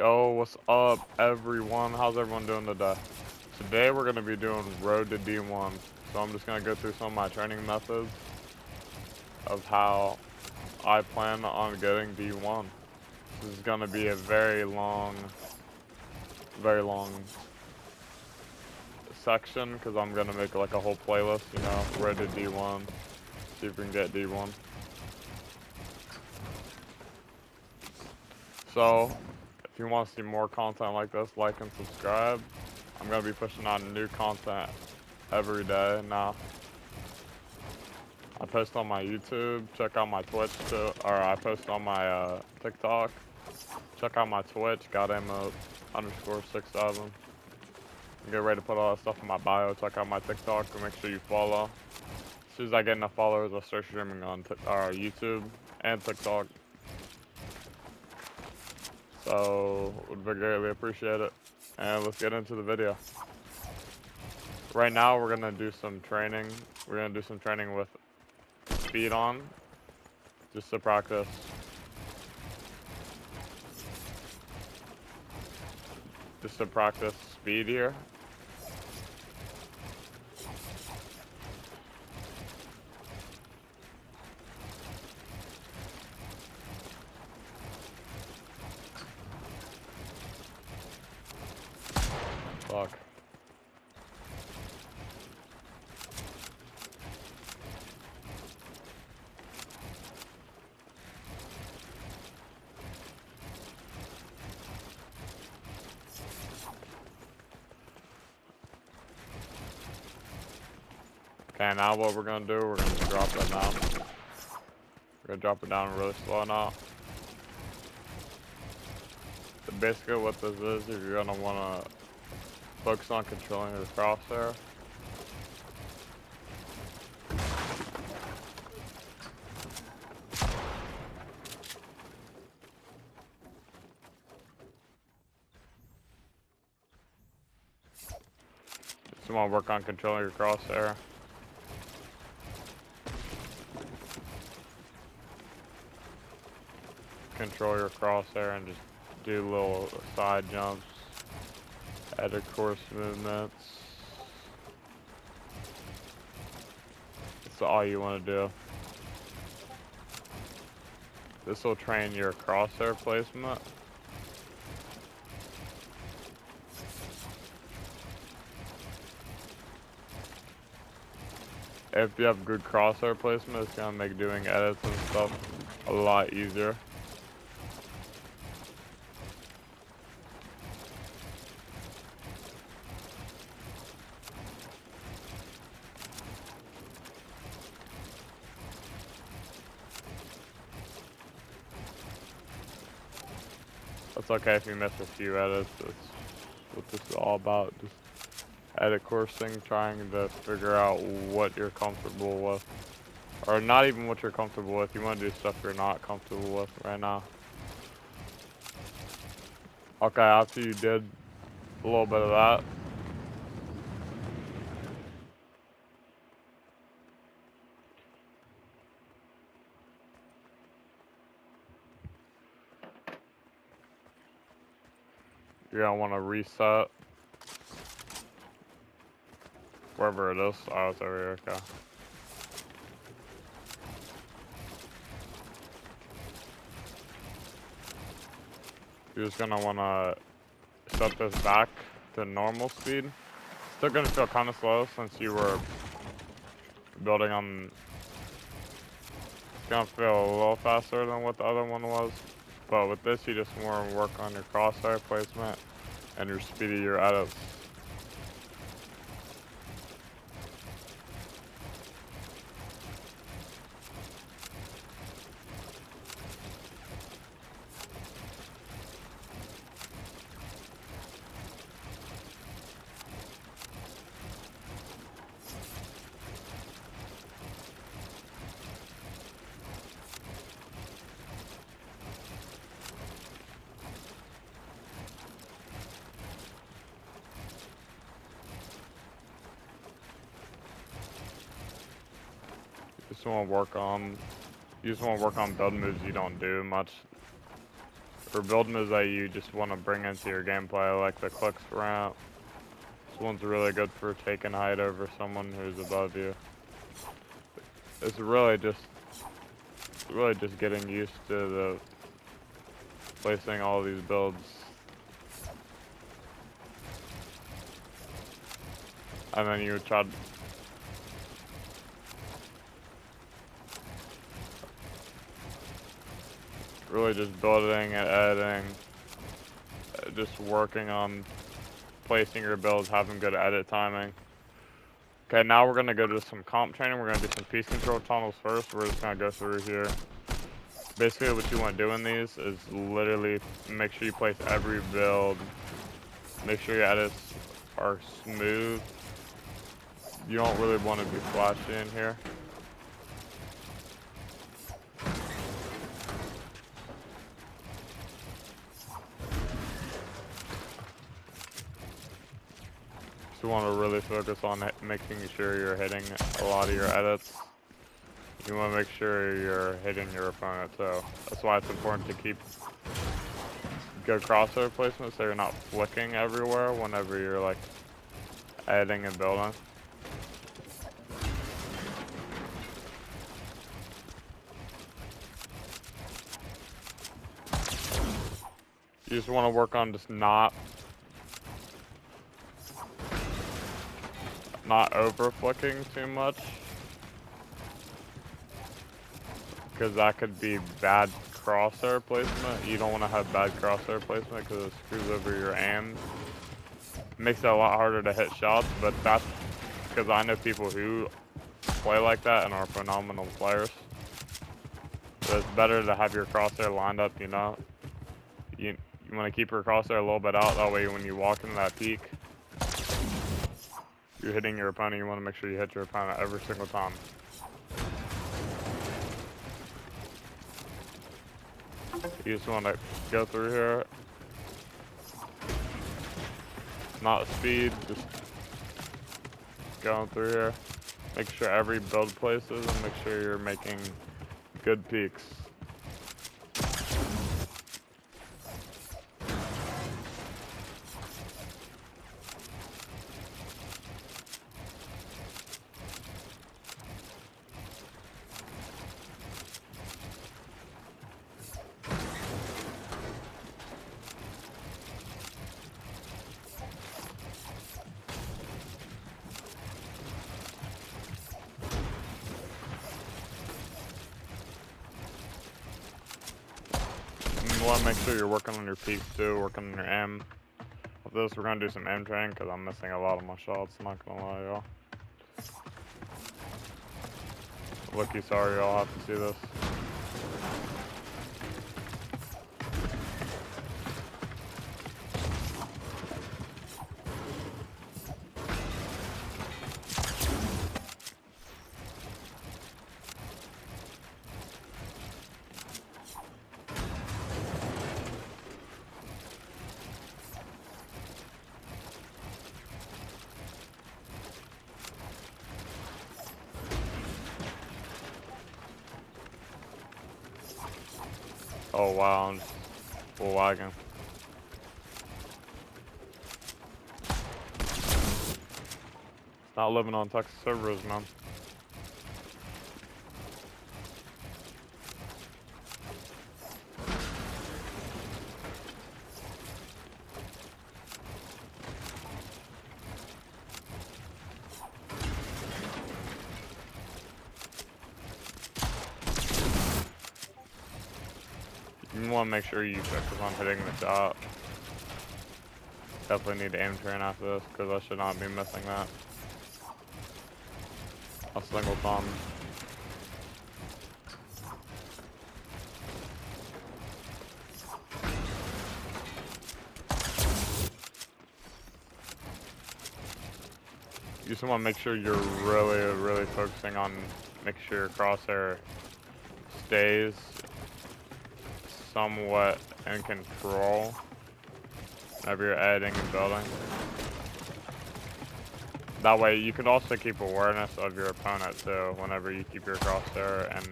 Yo, what's up, everyone? How's everyone doing today? Today we're gonna be doing Road to D1. So I'm just gonna go through some of my training methods of how I plan on getting D1. This is gonna be a very long section because I'm gonna make like a whole playlist, you know, Road to D1. See if we can get D1. So, if you want to see more content like this, like and subscribe. I'm gonna be pushing out new content every day now. I post on my YouTube, check out my Twitch too, or I post on my TikTok. Check out my Twitch, godamo_67. Get ready to put all that stuff in my bio. Check out my TikTok and make sure you follow. As soon as I get enough followers, I'll start streaming on YouTube and TikTok. So, would greatly appreciate it. And let's get into the video. Right now, we're gonna do some training. We're gonna do some training with speed on, just to practice. Just to practice speed here. Fuck. Okay, now what we're gonna do, we're gonna drop it down. We're gonna drop it down really slow now. So basically what this is, if you're gonna wanna focus on controlling your crosshair. Just wanna work on controlling your crosshair. Control your crosshair and just do little side jumps, edit course movements. That's all you want to do. This will train your crosshair placement. If you have good crosshair placement, it's gonna make doing edits and stuff a lot easier. It's okay if you miss a few edits. That's what this is all about. Just edit coursing, trying to figure out what you're comfortable with. Or not even what you're comfortable with. You want to do stuff you're not comfortable with right now. Okay, after you did a little bit of that, you're gonna want to reset wherever it is. Oh, it's over here. Okay. You're just gonna want to set this back to normal speed. Still gonna feel kind of slow since you were building on. It's gonna feel a little faster than what the other one was, but with this you just want to work on your crosshair placement and your speed of your edits. You just want to work on build moves you don't do much. for build moves that you just want to bring into your gameplay, like the Clix ramp. This one's really good for taking height over someone who's above you. It's really just getting used to the placing all these builds. And then you would try to really just building and editing, just working on placing your builds, having good edit timing. Okay, now we're gonna go to some comp training. We're gonna do some piece control tunnels first. We're just gonna go through here. Basically what you wanna do in these is literally make sure you place every build. Make sure your edits are smooth. You don't really wanna be flashy in here. You want to really focus on making sure you're hitting a lot of your edits. You want to make sure you're hitting your opponent too. That's why it's important to keep good crosshair placement so you're not flicking everywhere whenever you're like editing and building. You just want to work on just not over flicking too much, because that could be bad crosshair placement. You don't want to have bad crosshair placement because it screws over your aim. It makes it a lot harder to hit shots, but that's because I know people who play like that and are phenomenal players. So it's better to have your crosshair lined up, you know. You want to keep your crosshair a little bit out, that way when you walk into that peak, you're hitting your opponent. You want to make sure you hit your opponent every single time. You just want to go through here. Not speed, just going through here. Make sure every build places and make sure you're making good peaks. You want to make sure you're working on your peaks too, working on your aim. With this, we're going to do some aim training because I'm missing a lot of my shots, not going to lie, y'all. Lucky, sorry, y'all have to see this. Oh wow, I'm just full lagging. Not living on Texas servers, man. You want to make sure you focus on hitting the shot. Definitely need to aim train after this because I should not be missing that. A single time. You just want to make sure you're really focusing on making sure your crosshair stays somewhat in control whenever you're editing and building. That way you can also keep awareness of your opponent too whenever you keep your crosshair and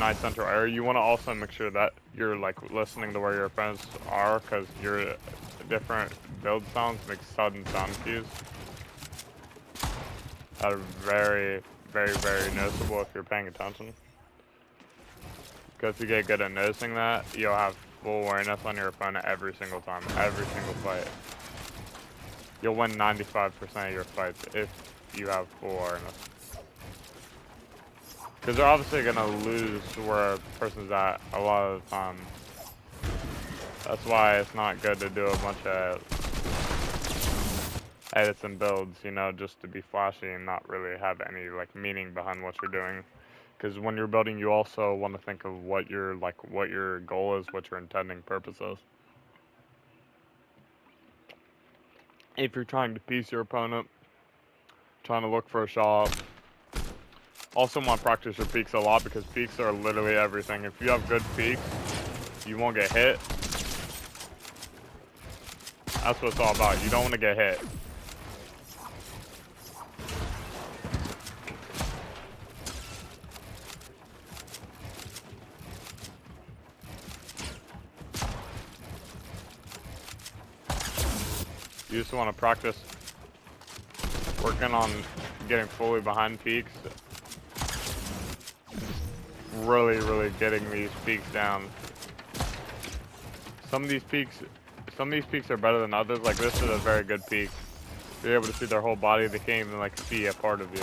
nice central area. You want to also make sure that you're like listening to where your opponents are, because your different build sounds make sudden sound cues that are very, very, very noticeable if you're paying attention. Because if you get good at noticing that, you'll have full awareness on your opponent every single time, every single fight. You'll win 95% of your fights if you have full awareness. Because they're obviously going to lose where a person's at a lot of the time. That's why it's not good to do a bunch of edits and builds, you know, just to be flashy and not really have any like meaning behind what you're doing. Because when you're building, you also want to think of what your goal is, what your intending purpose is. If you're trying to piece your opponent, trying to look for a shot. Also want to practice your peeks a lot, because peeks are literally everything. If you have good peeks, you won't get hit. That's what it's all about. You don't want to get hit. You just want to practice working on getting fully behind peaks. Really, really getting these peaks down. Some of these peaks are better than others. Like this is a very good peak. You're able to see their whole body. They can't even like see a part of you.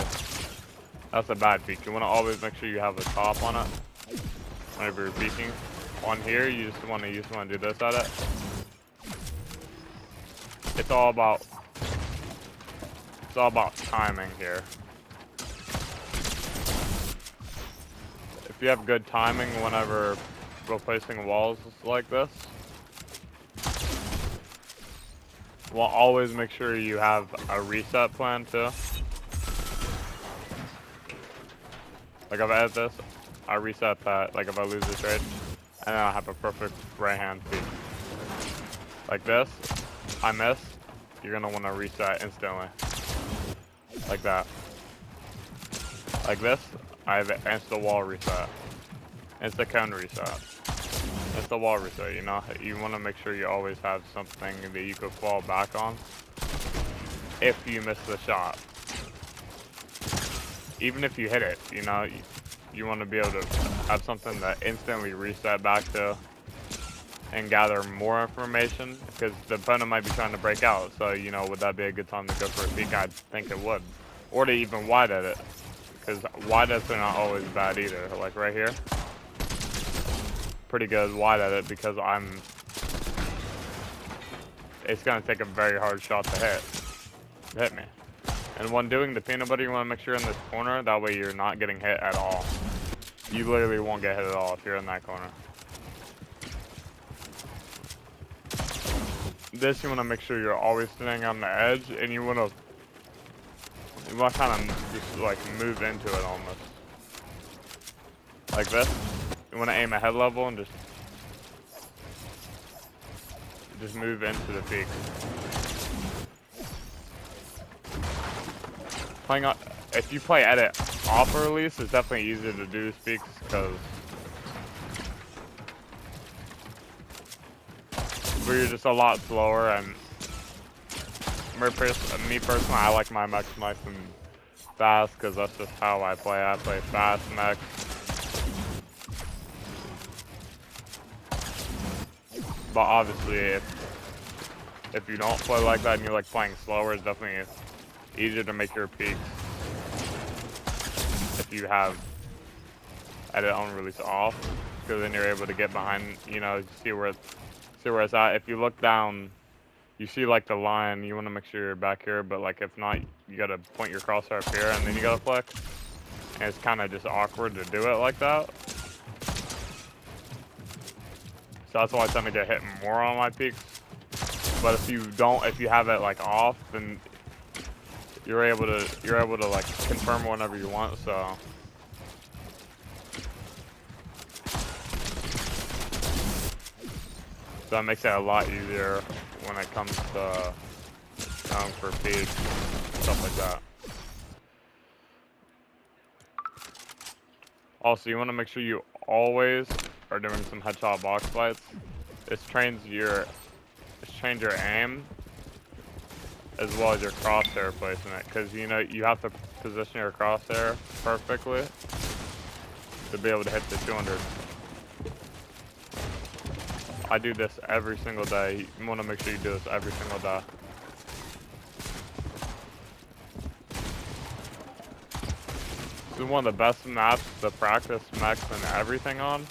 That's a bad peak. You want to always make sure you have a top on it whenever you're peeking. On here, you just want to do this at it. It's all about timing here. If you have good timing whenever replacing walls like this, we'll always make sure you have a reset plan too. Like if I edit this, I reset that, like if I lose the trade, and then I have a perfect right hand peek. Like this, I miss, you're gonna wanna reset instantly. Like that. Like this, I have insta wall reset. Insta cone reset. Insta wall reset, you know? You wanna make sure you always have something that you could fall back on if you miss the shot. Even if you hit it, you know, you wanna be able to have something that instantly reset back to and gather more information, because the opponent might be trying to break out. So, you know, would that be a good time to go for a peek? I think it would. Or to even wide edit, because wide edits are not always bad either. Like right here, pretty good wide edit, because it's gonna take a very hard shot to hit me. And when doing the peanut butter, you want to make sure in this corner, that way you're not getting hit at all. You literally won't get hit at all if you're in that corner. This, you want to make sure you're always sitting on the edge, and you want to kind of just like move into it almost. Like this. You want to aim at head level and just move into the peak. If you play edit off or release, it's definitely easier to do peaks, because you're just a lot slower. And me personally, I like my mechs nice and fast, because that's just how I play. I play fast mechs. But obviously, if you don't play like that and you're like playing slower, it's definitely easier to make your peaks if you have edit on release off, because then you're able to get behind, you know, see where it's at. If you look down, you see like the line, you want to make sure you're back here, but like if not, you gotta point your crosshair up here and then you gotta flick. And it's kind of just awkward to do it like that. So that's why I tend to get hit more on my peaks. But if you have it like off, then you're able to like confirm whenever you want. So that makes it a lot easier when it comes to going for peaks, stuff like that. Also, you want to make sure you always are doing some headshot box fights, this trains your aim as well as your crosshair placement, because you know you have to position your crosshair perfectly to be able to hit the 200. I do this every single day. You want to make sure you do this every single day. This is one of the best maps to practice mechs and everything on,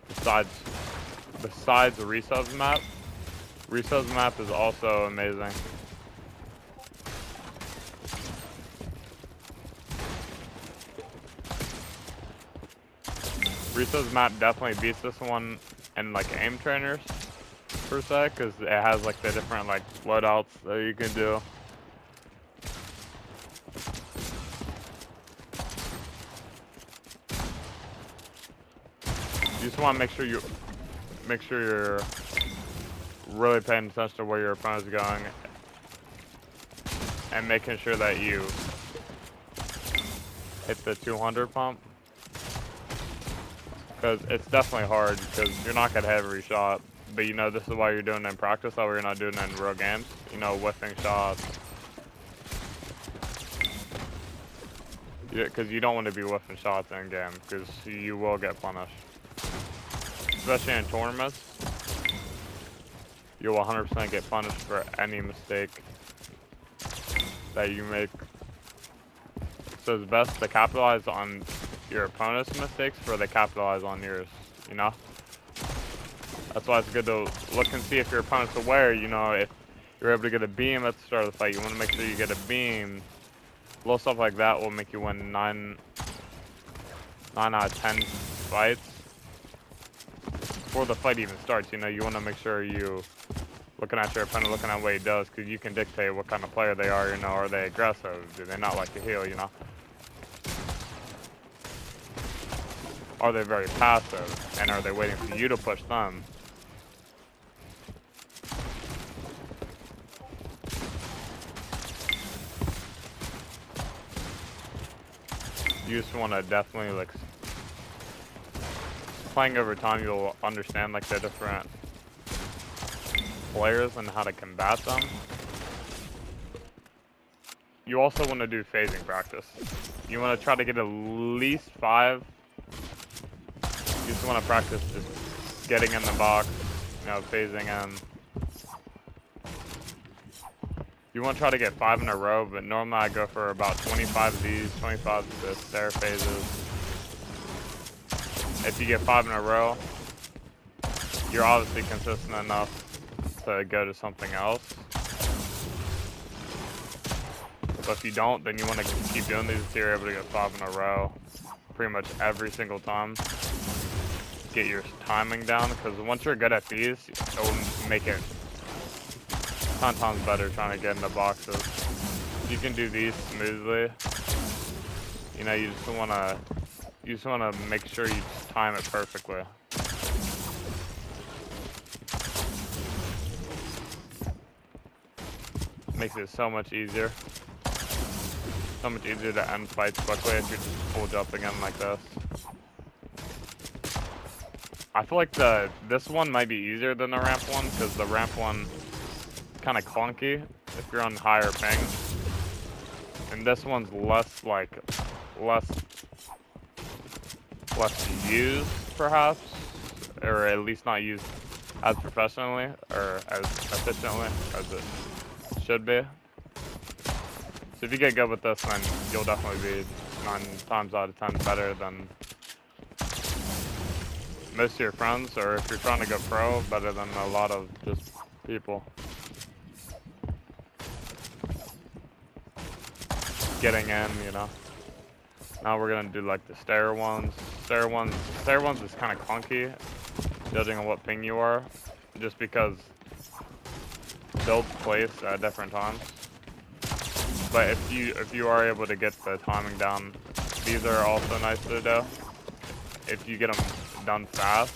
besides the Resubs map. Resubs map is also amazing. Resubs map definitely beats this one in like aim trainers per se, because it has like the different like loadouts that you can do. You just want to make sure you're really paying attention to where your opponent's going and making sure that you hit the 200 pump, because it's definitely hard because you're not gonna hit every shot, but you know this is why you're doing it in practice, that way you're not doing it in real games, you know, whiffing shots. Because you don't want to be whiffing shots in game, because you will get punished. Especially in tournaments, you'll 100% get punished for any mistake that you make. So it's best to capitalize on your opponent's mistakes before they capitalize on yours, you know? That's why it's good to look and see if your opponent's aware, you know, if you're able to get a beam at the start of the fight, you want to make sure you get a beam. Little stuff like that will make you win 9 out of 10 fights. Before the fight even starts, you know, you want to make sure you looking at your opponent, looking at what he does, because you can dictate what kind of player they are, you know. Are they aggressive? Do they not like to heal, you know? Are they very passive? And are they waiting for you to push them? You just want to definitely, like, playing over time, you'll understand, like, the different players and how to combat them. You also want to do phasing practice. You want to try to get at least 5. You just want to practice just getting in the box, you know, phasing in. You want to try to get 5 in a row, but normally I go for about 25 of these, 25 of the stair phases. If you get 5 in a row, you're obviously consistent enough to go to something else. But if you don't, then you want to keep doing these until you're able to get 5 in a row pretty much every single time. Get your timing down, because once you're good at these, it will make it 10 times better trying to get in the boxes. You can do these smoothly. You know, you just want to make sure you just time it perfectly. Makes it so much easier. So much easier to end fights quickly if you're just full jumping in like this. I feel like this one might be easier than the ramp one, because the ramp one kind of clunky if you're on higher ping, and this one's less used perhaps, or at least not used as professionally or as efficiently as it should be. So if you get good with this, then you'll definitely be 9 times out of 10 better than most of your friends, or if you're trying to go pro, better than a lot of just people. Getting in, you know. Now we're gonna do like the stair ones. Stair ones is kind of clunky, judging on what ping you are, just because builds place at different times. But if you are able to get the timing down, these are also nice to do. If you get them done fast.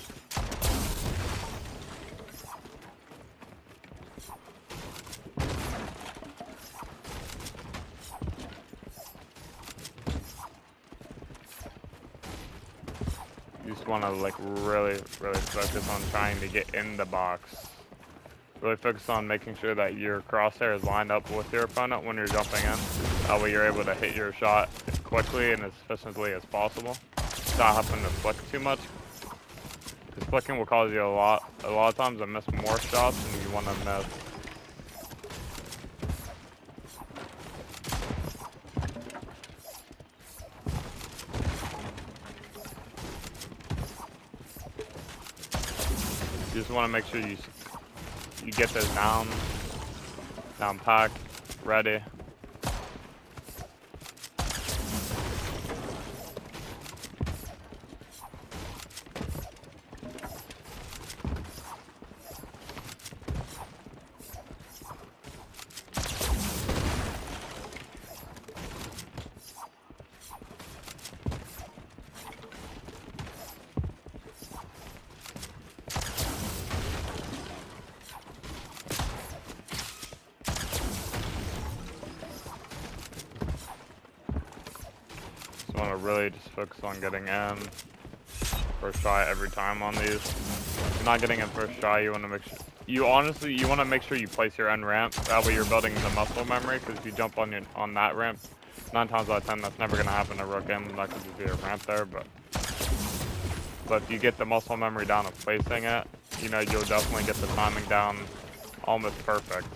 You just want to like really focus on trying to get in the box. Really focus on making sure that your crosshair is lined up with your opponent when you're jumping in. That way you're able to hit your shot as quickly and as efficiently as possible. Not having to flick too much. Because flicking will cause you a lot of times to miss more shots than you want to miss. You just want to make sure you get this down packed, ready. Want to really just focus on getting in first try every time on these. If you're not getting in first try, you want to make sure you want to make sure you place your end ramp. That way you're building the muscle memory. Because if you jump on that ramp, 9 times out of 10 that's never gonna happen in a real game. That could just be a ramp there, but if you get the muscle memory down of placing it, you know you'll definitely get the timing down almost perfect.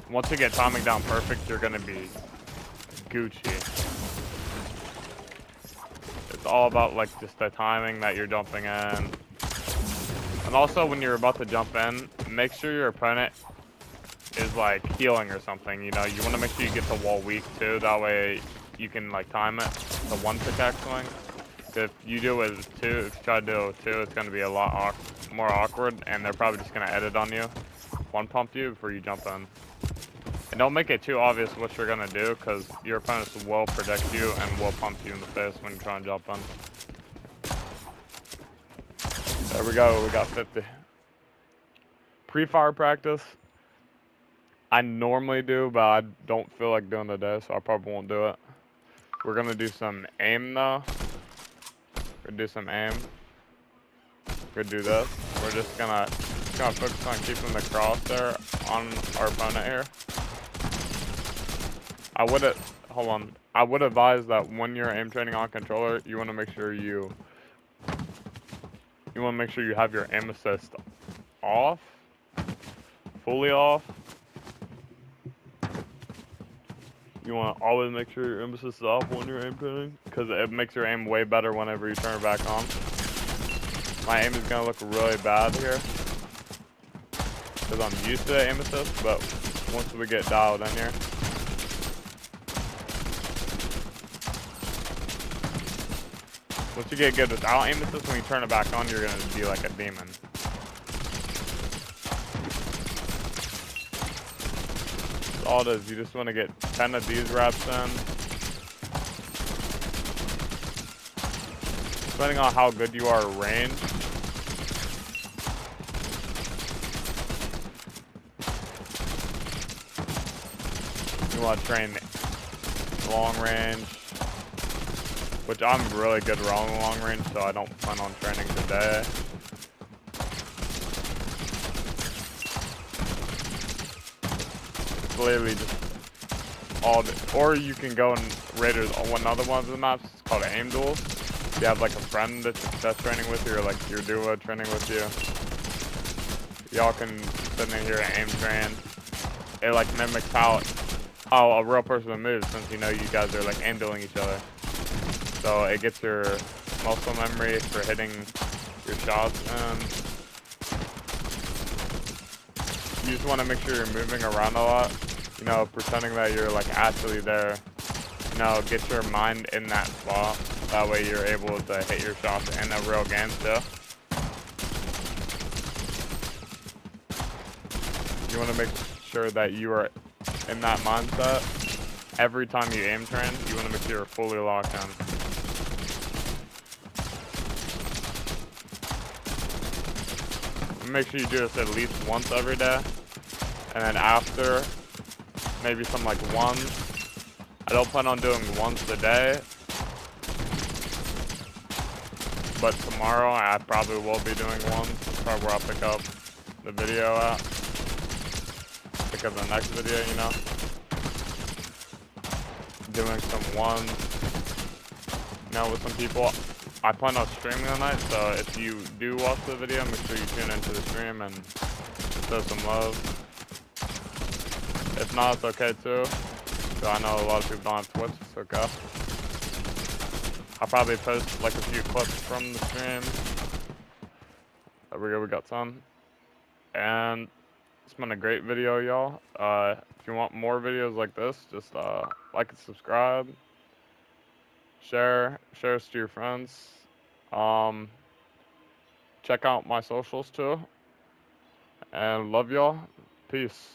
Once you get timing down perfect, you're gonna be Gucci. It's all about like just the timing that you're jumping in. And also when you're about to jump in, make sure your opponent is like healing or something. You know, you wanna make sure you get the wall weak too, that way you can like time it to 1 pickaxe swing. If you do it with 2, if you try to do it with 2, it's gonna be a lot more awkward and they're probably just gonna edit on you. 1 pump you before you jump in. And don't make it too obvious what you're gonna do, because your opponents will protect you and will pump you in the face when you try and jump in. There we go, we got 50. Pre-fire practice, I normally do, but I don't feel like doing today, so I probably won't do it. We're gonna do some aim though. We're gonna do some aim. We're gonna do this. We're just gonna focus on keeping the crosshair on our opponent here. I would advise that when you're aim training on controller, you want to make sure you have your aim assist off, fully off. You want to always make sure your aim assist is off when you're aim training, because it makes your aim way better whenever you turn it back on. My aim is gonna look really bad here, because I'm used to the aim assist, but once we get dialed in here. Once you get good without aim assist, when you turn it back on, you're gonna be like a demon. That's all it is. You just want to get 10 of these reps in. Depending on how good you are at range. You want to train long range. Which I'm really good around long range, so I don't plan on training today. It's literally just all or you can go and Raiders on one other one of the maps, it's called Aim Duels. You have like a friend that's training with you, or like your duo training with you. Y'all can sit in here and aim train. It like mimics how a real person moves, since you know you guys are like aim dueling each other. So it gets your muscle memory for hitting your shots, and you just want to make sure you're moving around a lot, you know, pretending that you're like actually there. You know, get your mind in that spot, that way you're able to hit your shots in a real game too. You want to make sure that you are in that mindset. Every time you aim train, you want to make sure you're fully locked in. Make sure you do this at least once every day, and then after, maybe some like 1 I don't plan on doing once a day, but tomorrow I probably will be doing one. That's probably where I'll pick up the video at. Pick up the next video, you know. Doing some ones, you know, with some people. I plan on streaming tonight, so if you do watch the video, make sure you tune into the stream and show some love. If not, it's okay too. So I know a lot of people don't have Twitch, it's okay. I'll probably post like a few clips from the stream. There we go, we got some. And it's been a great video, y'all. If you want more videos like this, just like and subscribe. Share us to your friends. Check out my socials too. And love y'all. Peace.